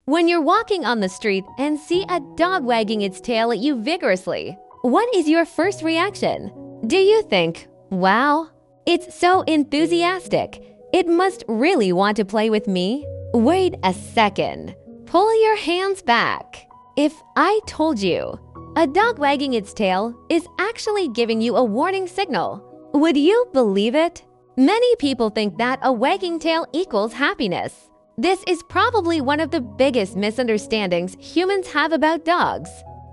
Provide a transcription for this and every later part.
When you're walking on the street and see a dog wagging its tail at you vigorously, what is your first reaction? Do you think, wow, it's so enthusiastic, it must really want to play with me? Wait a second. Pull your hands back. If I told you a dog wagging its tail is actually giving you a warning signal, would you believe it? Many people think that a wagging tail equals happiness. This is probably one of the biggest misunderstandings humans have about dogs.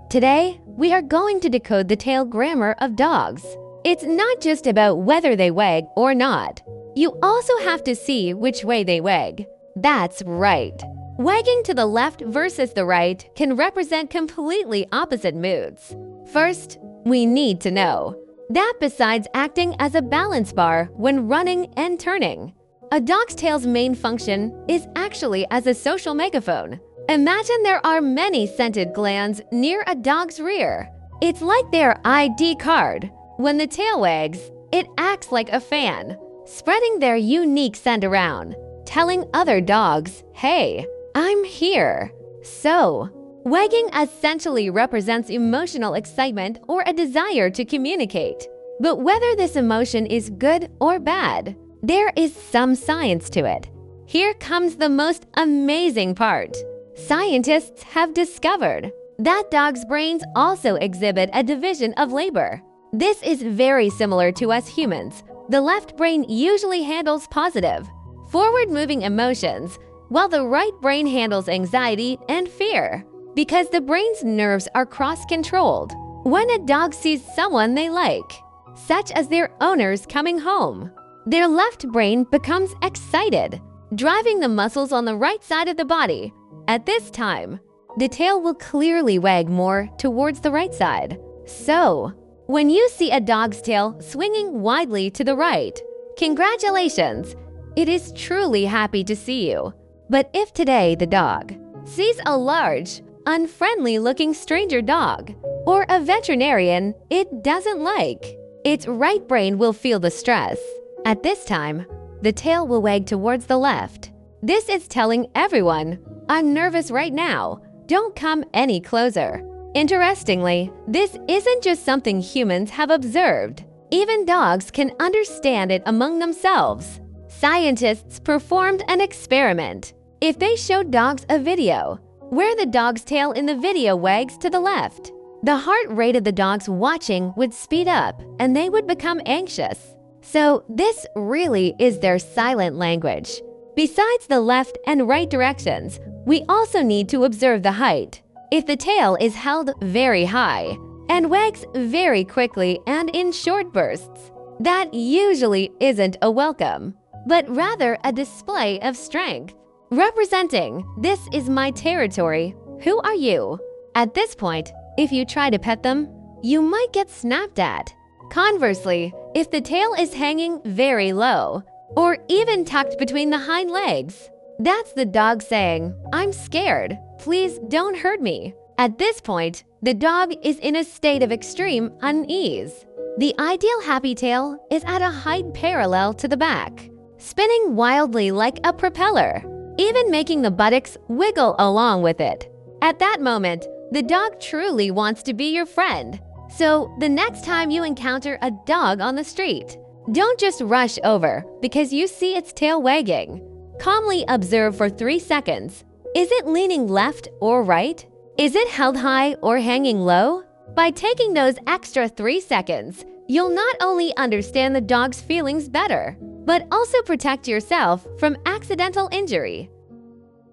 Today, we are going to decode the tail grammar of dogs. It's not just about whether they wag or not. You also have to see which way they wag. That's right. Wagging to the left versus the right can represent completely opposite moods. First, we need to know that besides acting as a balance bar when running and turning, a dog's tail's main function is actually as a social megaphone. Imagine there are many scented glands near a dog's rear. It's like their ID card. When the tail wags, it acts like a fan, spreading their unique scent around, telling other dogs, hey, I'm here. So, wagging essentially represents emotional excitement or a desire to communicate. But whether this emotion is good or bad, there is some science to it. Here comes the most amazing part. Scientists have discovered that dogs' brains also exhibit a division of labor. This is very similar to us humans. The left brain usually handles positive, forward-moving emotions, while the right brain handles anxiety and fear, because the brain's nerves are cross-controlled. When a dog sees someone they like, such as their owners coming home, their left brain becomes excited, driving the muscles on the right side of the body. At this time, the tail will clearly wag more towards the right side. So, when you see a dog's tail swinging widely to the right, congratulations! It is truly happy to see you. But if today the dog sees a large, unfriendly-looking stranger dog or a veterinarian it doesn't like, its right brain will feel the stress. At this time, the tail will wag towards the left. This is telling everyone, I'm nervous right now. Don't come any closer. Interestingly, this isn't just something humans have observed. Even dogs can understand it among themselves. Scientists performed an experiment. If they showed dogs a video where the dog's tail in the video wags to the left, the heart rate of the dogs watching would speed up and they would become anxious. So this really is their silent language. Besides the left and right directions, we also need to observe the height. If the tail is held very high and wags very quickly and in short bursts, that usually isn't a welcome, but rather a display of strength, representing, this is my territory, who are you? At this point, if you try to pet them, you might get snapped at. Conversely, if the tail is hanging very low, or even tucked between the hind legs, that's the dog saying, I'm scared, please don't hurt me. At this point, the dog is in a state of extreme unease. The ideal happy tail is at a height parallel to the back, spinning wildly like a propeller, even making the buttocks wiggle along with it. At that moment, the dog truly wants to be your friend. So the next time you encounter a dog on the street, don't just rush over because you see its tail wagging. Calmly observe for 3 seconds. Is it leaning left or right? Is it held high or hanging low? By taking those extra 3 seconds, you'll not only understand the dog's feelings better, but also protect yourself from accidental injury.